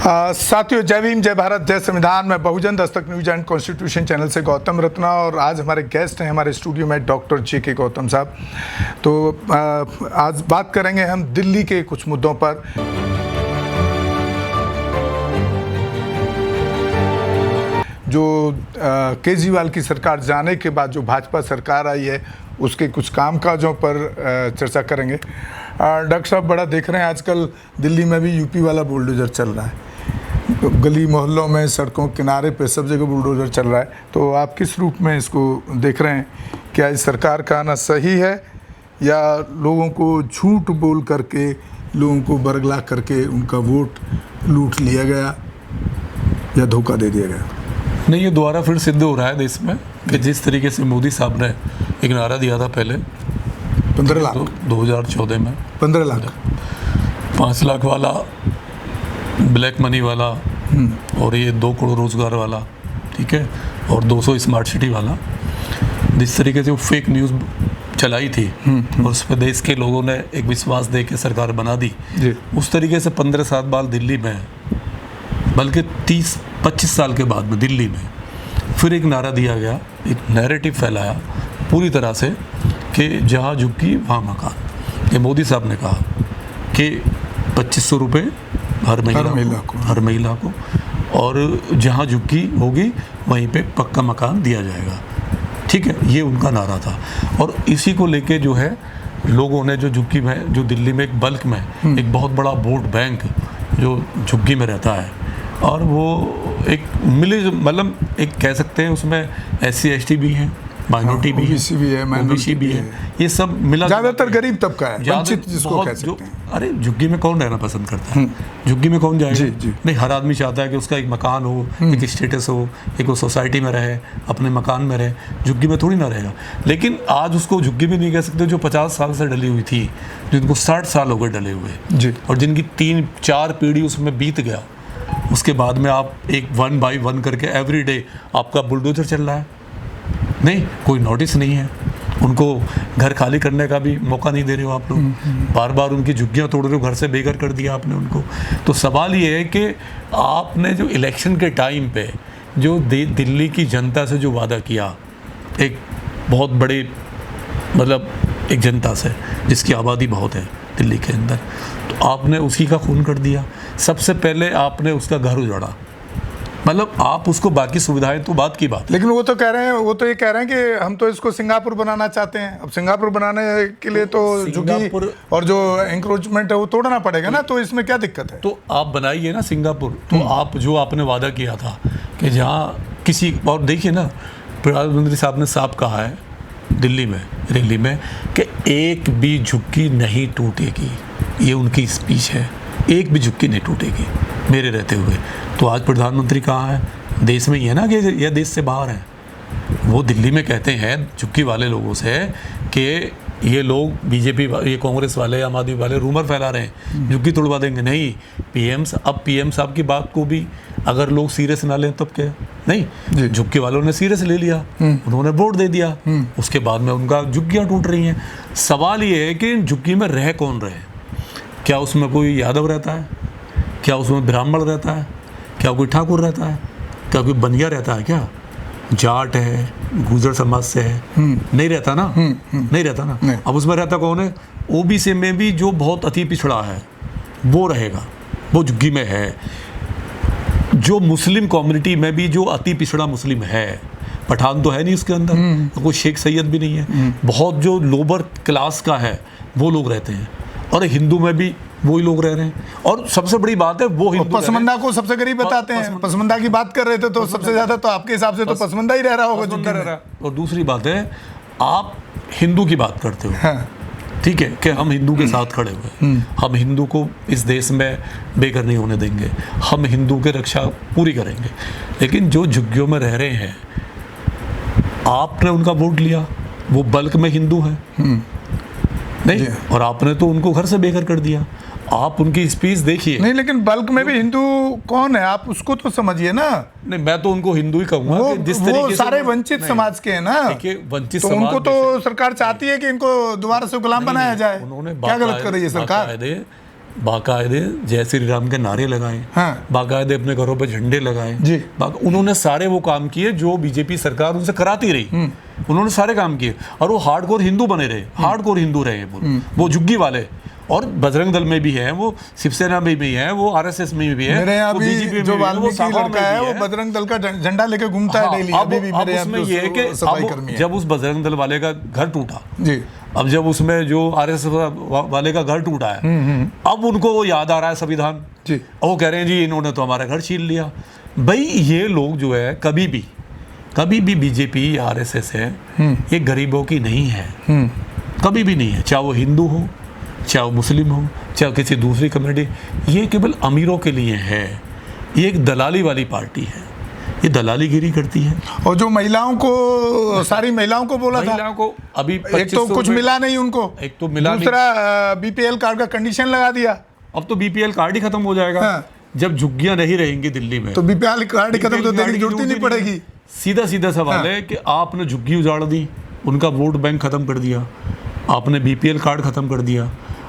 साथियों, जय भीम, जय भारत, जय संविधान। मैं बहुजन Dastak news and constitution channel से गौतम रत्ना और आज हमारे गेस्ट हैं हमारे स्टूडियो में डॉक्टर जे.के. गौतम साहब। तो आज बात करेंगे हम दिल्ली के कुछ मुद्दों पर। जो केजरीवाल की सरकार जाने के बाद जो भाजपा सरकार आई है उसके कुछ कामकाजों पर चर्चा करेंगे। डॉक्टर साहब, बड़ा देख रहे हैं आजकल दिल्ली में भी यूपी वाला बुलडोजर चल रहा है, गली मोहल्लों में, सड़कों किनारे पे सब जगह बुलडोजर चल रहा है। तो आप किस रूप में इसको देख रहे हैं? क्या इस सरकार का आना सही है या लोगों को झूठ बोल करके, लोगों को बरगला करके उनका वोट लूट लिया गया या धोखा दे दिया गया? नहीं, ये दोबारा फिर सिद्ध हो रहा है देश में कि जिस तरीके से मोदी साहब ने एक नारा दिया था पहले 15 लाख 2014 में, 15 लाख 5 लाख वाला, ब्लैक मनी वाला और ये 2 करोड़ रोजगार वाला, ठीक है, और 200 स्मार्ट सिटी वाला, जिस तरीके से वो फेक न्यूज़ चलाई थी और उस पर देश के लोगों ने एक विश्वास दे के सरकार बना दी, उस तरीके से 15 साल बाद दिल्ली में, बल्कि 30-25 साल के बाद में दिल्ली में फिर एक नारा दिया गया, एक नैरेटिव फैलाया पूरी तरह से कि जहाँ झुग्गी वहाँ मकान। ये मोदी साहब ने कहा कि 2500 रुपये हर महिला को और जहाँ झुग्गी होगी वहीं पे पक्का मकान दिया जाएगा, ठीक है। ये उनका नारा था और इसी को लेके जो है लोगों ने जो झुग्गी में, जो दिल्ली में एक बल्क में एक बहुत बड़ा वोट बैंक जो झुग्गी में रहता है और वो एक मतलब एक कह सकते हैं उसमें SC ST भी हैं, माइनॉरिटी भी है, ओबीसी भी है, ये सब मिला, ज़्यादातर गरीब तबका है, वंचित जिसको कह सकते हैं। अरे झुग्गी में कौन रहना पसंद करता है? झुग्गी में कौन जाएगा? जी। नहीं, हर आदमी चाहता है कि उसका एक मकान हो, एक स्टेटस हो, एक वो सोसाइटी में रहे, अपने मकान में रहे, झुग्गी में थोड़ी ना रहेगा। लेकिन आज उसको झुग्गी भी नहीं कह सकते जो 50 साल से डली हुई थी, जिनको 60 साल हो गए डले हुए और जिनकी 3-4 पीढ़ी उसमें बीत गया। उसके बाद में आप एक 1 by 1 करके एवरीडे आपका बुलडोजर चल रहा है, नहीं कोई नोटिस नहीं है, उनको घर खाली करने का भी मौका नहीं दे रहे हो आप लोग, बार बार उनकी झुग्गियाँ तोड़ रहे हो, घर से बेघर कर दिया आपने उनको। तो सवाल ये है कि आपने जो इलेक्शन के टाइम पे जो दिल्ली की जनता से जो वादा किया, एक बहुत बड़े मतलब एक जनता से जिसकी आबादी बहुत है दिल्ली के अंदर, तो आपने उसी का खून कर दिया। सबसे पहले आपने उसका घर उजाड़ा, मतलब आप उसको बाकी सुविधाएं तो बात की बात। लेकिन वो तो कह रहे हैं, वो तो ये कह रहे हैं कि हम तो इसको सिंगापुर बनाना चाहते हैं। अब सिंगापुर बनाने के लिए तो झुग्गी और जो एंक्रोचमेंट है वो तोड़ना पड़ेगा ना, तो इसमें क्या दिक्कत है? तो आप बनाइए ना सिंगापुर, तो आप जो आपने वादा किया था कि जहाँ किसी, और देखिए ना प्रधानमंत्री साहब ने साफ कहा है दिल्ली में रैली में कि एक भी झुग्गी नहीं टूटेगी, ये उनकी स्पीच है, एक भी झुग्गी नहीं टूटेगी मेरे रहते हुए। तो आज प्रधानमंत्री कहाँ है? देश में ही है ना कि यह देश से बाहर है? वो दिल्ली में कहते हैं झुग्गी वाले लोगों से कि ये लोग बीजेपी, ये कांग्रेस वाले, आम आदमी वाले रूमर फैला रहे हैं झुग्गी तोड़वा देंगे। नहीं, अब पीएम साहब की बात को भी अगर लोग सीरियस ना लें तब क्या? नहीं, झुग्गी वालों ने सीरियस ले लिया, उन्होंने वोट दे दिया, उसके बाद में उनका झुग्गियाँ टूट रही हैं। सवाल ये है कि झुग्गी में रह कौन रहे? क्या उसमें कोई यादव रहता है? क्या उसमें ब्राह्मण रहता है? क्या कोई ठाकुर रहता है? क्या कोई बनिया रहता है? क्या जाट है, गुर्जर समाज से है? नहीं रहता ना, नहीं रहता ना। अब उसमें रहता कौन है? ओबीसी में भी जो बहुत अति पिछड़ा है वो रहेगा, वो झुग्गी में है। जो मुस्लिम कम्युनिटी में भी जो अति पिछड़ा मुस्लिम है, पठान तो है नहीं उसके अंदर, कोई शेख सैयद भी नहीं है, बहुत जो लोअर क्लास का है वो लोग रहते हैं, और हिंदू में भी वही लोग रह रहे हैं। और सबसे बड़ी बात है वो हिंदू, पसमंदा को सबसे गरीब बताते हैं। पसमंदा की बात कर रहे थे तो सबसे ज्यादा तो आपके हिसाब से तो पसमंदा ही रह रहा होगा, जो रह रहा है। और दूसरी बात है, आप हिंदू की बात करते हो, हाँ। ठीक है, कि हम हिंदू के साथ खड़े हुए, हम हिंदू को इस देश में बेघर नहीं होने देंगे, हम हिंदू की रक्षा पूरी करेंगे। लेकिन जो झुग्गियों में रह रहे हैं, आपने उनका वोट लिया, वो बल्क में हिंदू हैं, नहीं, और आपने तो उनको घर से बेघर कर दिया। आप उनकी स्पीच देखिए। नहीं, लेकिन बल्क में भी हिंदू कौन है, आप उसको तो समझिए ना। नहीं, मैं तो उनको हिंदू ही कहूंगा। वो, जिस तरीके से सारे वंचित समाज के हैं ना, वंचित तो उनको तो सरकार चाहती है कि इनको दोबारा से गुलाम बनाया जाए। उन्होंने क्या गलत कर रही है सरकार? बाकायदे जय श्री राम के नारे लगाए, हाँ। बाकायदे अपने घरों पे झंडे लगाए जी। उन्होंने सारे वो काम किए जो बीजेपी सरकार उनसे कराती रही। उन्होंने सारे काम किए और वो हार्डकोर हिंदू बने रहे, हार्डकोर हिंदू रहे वो झुग्गी वाले। और बजरंग दल में भी है, वो शिवसेना में भी है, वो आरएसएस में भी है, मेरे यहाँ वो भी बीजेपी जो में भी है, वो वाल्मीकि सपा में लड़का है भी वो बजरंग दल का झंडा लेके घूमता है डेली। अभी भी मेरे यहाँ उसमें ये है कि सफाई कर्मी है। जब उस बजरंग दल वाले का घर टूटा, जी, अब जब उसमें जो आरएसएस वाले का घर टूटा है, अब उनको वो याद आ रहा है संविधान जी। वो कह रहे हैं जी इन्होंने तो हमारा घर छीन लिया। भाई ये लोग जो है कभी भी बीजेपी या आरएसएस है, ये गरीबों की नहीं है, कभी भी नहीं है। चाहे वो हिंदू हो, चाहे वो मुस्लिम हो, चाहे किसी दूसरी कम्युनिटी, ये केवल अमीरों के लिए है। ये एक दलाली वाली पार्टी है, ये दलालीगिरी करती है। और जो महिलाओं को, सारी महिलाओं को बोला था, महिलाओं को अभी एक तो कुछ मिला नहीं उनको, एक तो मिला नहीं, दूसरा बीपीएल कार्ड का कंडीशन लगा दिया। अब तो बीपीएल कार्ड ही खत्म हो जाएगा। हाँ। जब झुग्गियां नहीं रहेंगी दिल्ली में तो बीपीएल कार्ड ही खत्म, तो देने की जरूरत ही नहीं पड़ेगी। सीधा सवाल है कि आपने झुग्गी उजाड़ दी, उनका वोट बैंक खत्म कर दिया, आपने बीपीएल कार्ड खत्म कर दिया।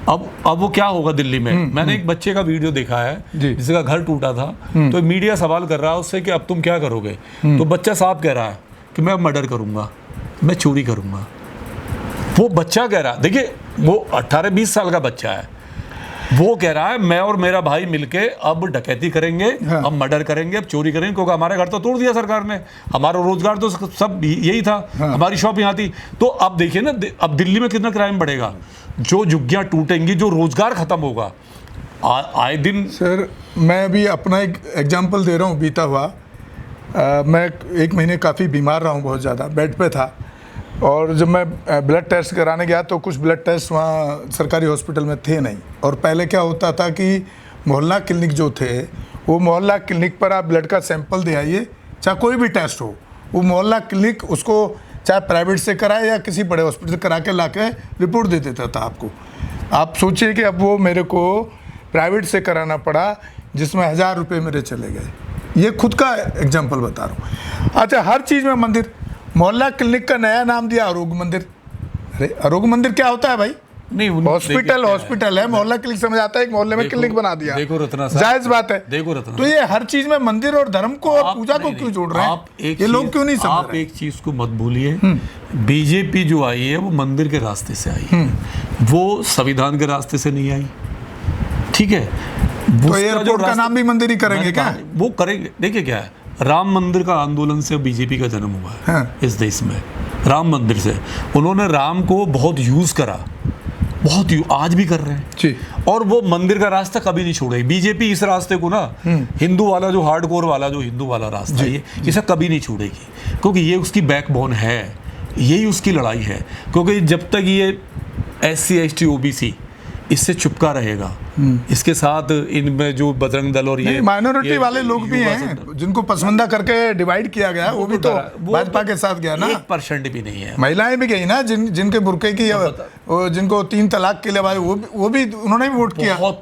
अब वो क्या होगा दिल्ली में? मैंने एक बच्चे का वीडियो देखा है जिसका घर टूटा था, तो मीडिया सवाल कर रहा है उससे कि अब तुम क्या करोगे? तो बच्चा साफ कह रहा है कि मैं मर्डर करूंगा, मैं चोरी करूंगा। वो बच्चा कह रहा है, देखिए वो 18-20 साल का बच्चा है, वो कह रहा है मैं और मेरा भाई मिलके अब डकैती करेंगे, अब मर्डर करेंगे, अब चोरी करेंगे, क्योंकि हमारे घर तो तोड़ दिया सरकार ने, हमारा रोजगार तो सब यही था, हमारी शॉप यहाँ थी। तो अब देखिए ना, अब दिल्ली में कितना क्राइम बढ़ेगा, जो झुग्गियां टूटेंगी, जो रोजगार खत्म होगा आए दिन। सर मैं अभी अपना एक एग्जांपल दे रहा हूँ बीता हुआ। मैं 1 महीने काफ़ी बीमार रहा हूँ, बहुत ज़्यादा बेड पे था, और जब मैं ब्लड टेस्ट कराने गया तो कुछ ब्लड टेस्ट वहाँ सरकारी हॉस्पिटल में थे नहीं। और पहले क्या होता था कि मोहल्ला क्लिनिक जो थे, वो मोहल्ला क्लिनिक पर आप ब्लड का सैंपल दे आइए, चाहे कोई भी टेस्ट हो, वो मोहल्ला क्लिनिक उसको चाहे प्राइवेट से कराए या किसी बड़े हॉस्पिटल से करा के ला के रिपोर्ट दे देता था आपको। आप सोचिए कि अब वो मेरे को प्राइवेट से कराना पड़ा, जिसमें 1000 रुपये मेरे चले गए। ये खुद का एग्जाम्पल बता रहा हूँ। अच्छा, हर चीज़ में मंदिर, मोहल्ला क्लिनिक का नया नाम दिया आरोग्य मंदिर। अरे आरोग्य मंदिर क्या होता है भाई? नहीं, हॉस्पिटल है, मोहल्ला क्लिनिक समझ आता है, एक मोहल्ले में क्लिनिक बना दिया, देखो रत्ना साहब, जायज बात है। देखो रत्ना, तो ये हर चीज में मंदिर और धर्म को और पूजा को क्यों जोड़ रहे हैं? ये लोग क्यों नहीं समझ रहे? आप एक चीज को मत भूलिए, बीजेपी जो आई है वो मंदिर के रास्ते से आई है, वो संविधान के रास्ते से नहीं आई, ठीक है? तो एयरपोर्ट का नाम भी मंदिर ही करेंगे क्या? वो करेंगे। देखिए क्या है, राम मंदिर का आंदोलन से बीजेपी का जन्म हुआ है। हाँ। इस देश में राम मंदिर से उन्होंने राम को बहुत यूज करा, बहुत आज भी कर रहे हैं जी। और वो मंदिर का रास्ता कभी नहीं छोड़ेगी बीजेपी। इस रास्ते को ना, हिंदू वाला जो हार्डकोर वाला जो हिंदू वाला रास्ता है, इसे कभी नहीं छोड़ेगी, क्योंकि ये उसकी बैकबोन है, यही उसकी लड़ाई है। क्योंकि जब तक ये SC ST OBC इससे चुपका रहेगा, इसके साथ इनमें जो बजरंग दल और ये माइनॉरिटी वाले लोग भी हैं जिनको पसंदीदा करके डिवाइड किया गया, वो भी तो भाजपा के साथ गया ना। 1% भी नहीं है। महिलाएं भी गई ना, जिनके बुर्के की, जिनको 3 तलाक के लिए वो भी उन्होंने भी वोट किया। बहुत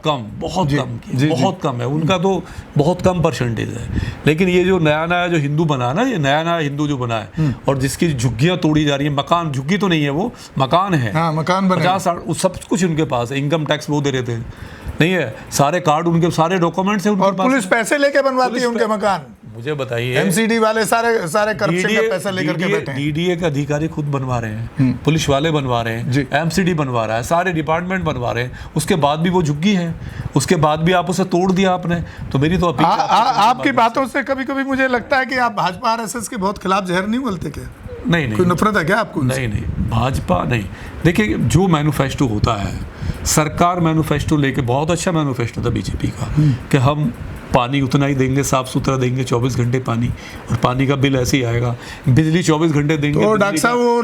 कम है उनका, तो बहुत कम परसेंटेज है। लेकिन ये जो नया जो हिंदू बना ना, ये नया हिंदू जो बना है और जिसकी झुग्गियां तोड़ी जा रही है, मकान, झुग्गी तो नहीं है, वो मकान है, मकान बने, 50-60 सब कुछ उनके पास है, इनकम टैक्स वो दे रहे थे, नहीं है, सारे कार्ड उनके, सारे डॉक्यूमेंट्स हैं उनके पास। पुलिस पैसे लेके बनवाती है उनके मकान। मुझे बताइए, MCD वाले सारे करप्शन का पैसा लेकर के बैठे हैं। DDA के अधिकारी खुद बनवा रहे हैं, पुलिस वाले बनवा रहे हैं, MCD बनवा रहा है, सारे डिपार्टमेंट बनवा रहे हैं, उसके बाद भी वो झुग्गी है, उसके बाद भी आप उसे तोड़ दिया आपने। तो मेरी तो अपील आपकी बातों से कभी-कभी मुझे लगता है कि आप भाजपा RSS के बहुत खिलाफ जहर नहीं बोलते क्या? नहीं, कोई नफरत है क्या आपको? नहीं, भाजपा नहीं। देखिए, जो मैनिफेस्टो होता है, सरकार मैनिफेस्टो लेके, बहुत अच्छा मैनिफेस्टो था बीजेपी का कि हम पानी उतना ही देंगे, साफ सुथरा देंगे, 24 घंटे पानी, और पानी का बिल ऐसे ही आएगा, बिजली 24 घंटे देंगे। तो डॉक्टर साहब, वो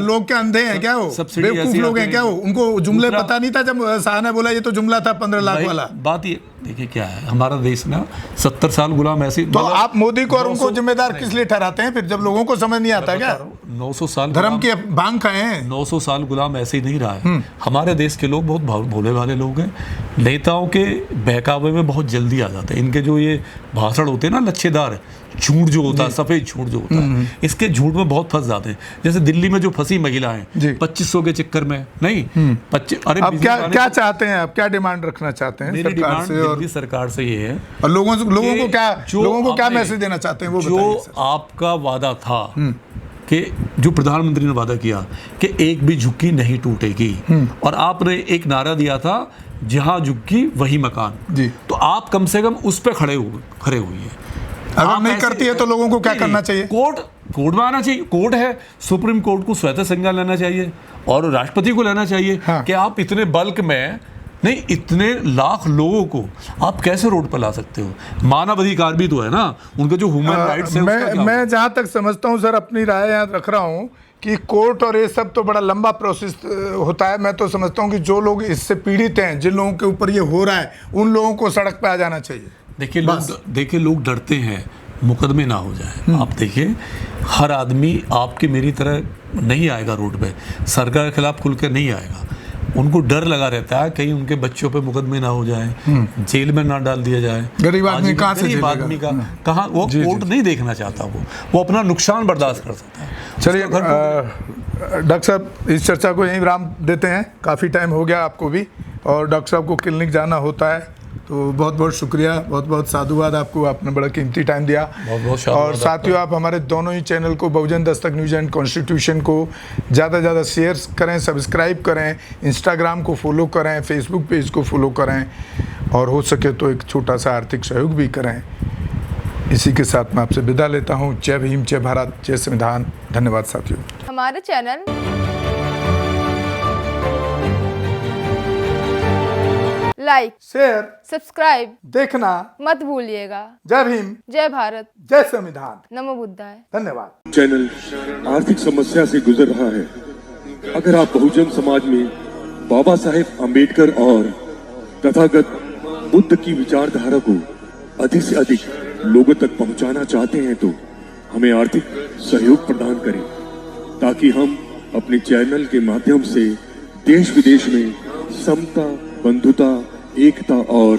लोग क्या अंधे हैं क्या? वो बेवकूफ लोग हैं क्या? वो उनको जुमले पता नहीं था जब शाह ने बोला ये तो जुमला था 15 लाख वाला? बात ये देखिए क्या है, हमारा देश ना 70 साल गुलाम ऐसी, तो आप मोदी को और उनको जिम्मेदार किस लिए ठहराते हैं फिर, जब लोगों को समझ नहीं आता क्या? 900 साल धर्म की भांग खाए हैं। 900 साल गुलाम ऐसे ही नहीं रहा है। हमारे देश के लोग बहुत भोले भाले लोग हैं। नेताओं के बहकावे में बहुत जल्दी आ जाते हैं। इनके जो ये भाषण होते हैं ना लच्छेदार, झूठ जो होता है, सफेद झूठ जो होता है, इसके झूठ में बहुत फंस जाते हैं। जैसे दिल्ली में जो फंसी महिलाएं 2500 के चक्कर में नहीं 25, अरे अब क्या चाहते हैं, आप क्या डिमांड रखना चाहते हैं मेरी सरकार डिमांड से? और दिल्ली सरकार से ये है, और लोगों को क्या आपने- मैसेज देना चाहते हैं वो जो बताइए सर। आपका वादा था कि जो प्रधानमंत्री ने वादा किया कि एक भी झुग्गी नहीं टूटेगी, और आपने एक नारा दिया था जहां झुग्गी वही मकान जी। तो आप कम से कम उस पर खड़े हुई है। अगर आप नहीं ऐसे- करती है तो लोगों को क्या नहीं, करना चाहिए? कोर्ट में आना चाहिए। कोर्ट है, सुप्रीम कोर्ट को स्वतः संज्ञान लेना चाहिए और राष्ट्रपति को लेना चाहिए। हाँ। कि आप इतने बल्क में नहीं, इतने लाख लोगों को आप कैसे रोड पर ला सकते हो? मानव अधिकार भी तो है ना, उनके जो ह्यूमन राइट्स है उसका क्या मैं जहाँ तक समझता हूँ सर, अपनी राय यहाँ रख रहा हूँ कि कोर्ट और ये सब तो बड़ा लंबा प्रोसेस होता है। मैं तो समझता हूँ कि जो लोग इससे पीड़ित हैं, जिन लोगों के ऊपर ये हो रहा है, उन लोगों को सड़क पे आ जाना चाहिए। देखिए लोग डरते हैं मुकदमे ना हो जाए। आप देखिए हर आदमी आपकी मेरी तरह नहीं आएगा रोड पे, सरकार के खिलाफ खुल के नहीं आएगा। उनको डर लगा रहता है कहीं उनके बच्चों पे मुकदमे ना हो जाए, जेल में ना डाल दिया जाए। गरीब आदमी कहाँ से गरीब आदमी का कहाँ, वो कोर्ट नहीं देखना चाहता, वो अपना नुकसान बर्दाश्त कर सकता है। चलिए डॉक्टर साहब, इस चर्चा को यहीं विराम देते हैं। काफ़ी टाइम हो गया आपको भी, और डॉक्टर साहब को क्लिनिक जाना होता है, तो बहुत बहुत शुक्रिया, बहुत बहुत साधुवाद आपको, आपने बड़ा कीमती टाइम दिया। बहुत और साथियों, आप हमारे दोनों ही चैनल को, बहुजन दस्तक न्यूज़ एंड कॉन्स्टिट्यूशन को ज़्यादा से ज़्यादा शेयर करें, सब्सक्राइब करें, इंस्टाग्राम को फॉलो करें, फेसबुक पेज को फॉलो करें, और हो सके तो एक छोटा सा आर्थिक सहयोग भी करें। इसी के साथ मैं आपसे विदा लेता हूँ। जय भीम, जय भारत, जय संविधान। धन्यवाद साथियों। हमारे चैनल लाइक, शेयर, सब्सक्राइब देखना मत भूलिएगा। जय भीम, जय भारत, जय संविधान। नमो बुद्धाय। धन्यवाद। चैनल आर्थिक समस्या से गुजर रहा है। अगर आप बहुजन समाज में बाबा साहेब अम्बेडकर और तथागत बुद्ध की विचारधारा को अधिक से अधिक लोगों तक पहुंचाना चाहते हैं तो हमें आर्थिक सहयोग प्रदान करें, ताकि हम अपने चैनल के माध्यम से देश विदेश में समता, बंधुता, एकता और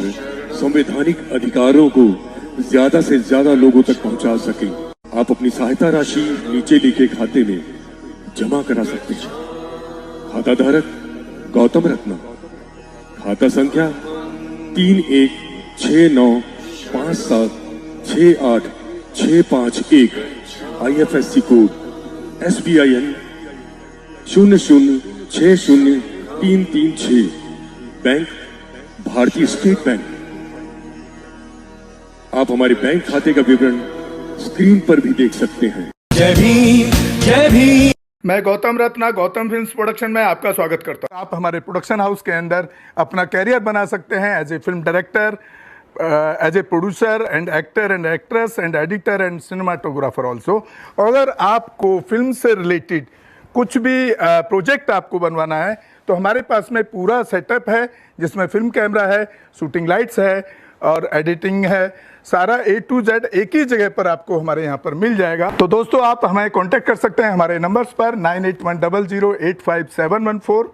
संवैधानिक अधिकारों को ज्यादा से ज्यादा लोगों तक पहुंचा सकें। आप अपनी सहायता राशि नीचे लिखे खाते में जमा करा सकते हैं। खाता धारक गौतम रत्ना, खाता संख्या 3169576865 IFSC कोड SBIN 0060336, बैंक भारतीय स्टेट बैंक। आप हमारे बैंक खाते का विवरण स्क्रीन पर भी देख सकते हैं। जय भीम, जय भीम। मैं गौतम रत्ना, गौतम फिल्म्स प्रोडक्शन में आपका स्वागत करता हूं। आप हमारे प्रोडक्शन हाउस के अंदर अपना कैरियर बना सकते हैं as a film director, as a producer and actor and actress and editor and cinematographer also. अगर आपको फिल्म से रिलेटेड कुछ भी प्रोजेक्ट आपको बनवाना है तो हमारे पास में पूरा सेटअप है, जिसमें फिल्म कैमरा है, शूटिंग लाइट्स है और एडिटिंग है। सारा A to Z एक ही जगह पर आपको हमारे यहाँ पर मिल जाएगा। तो दोस्तों, आप हमें कांटेक्ट कर सकते हैं हमारे नंबर्स पर 9810085714।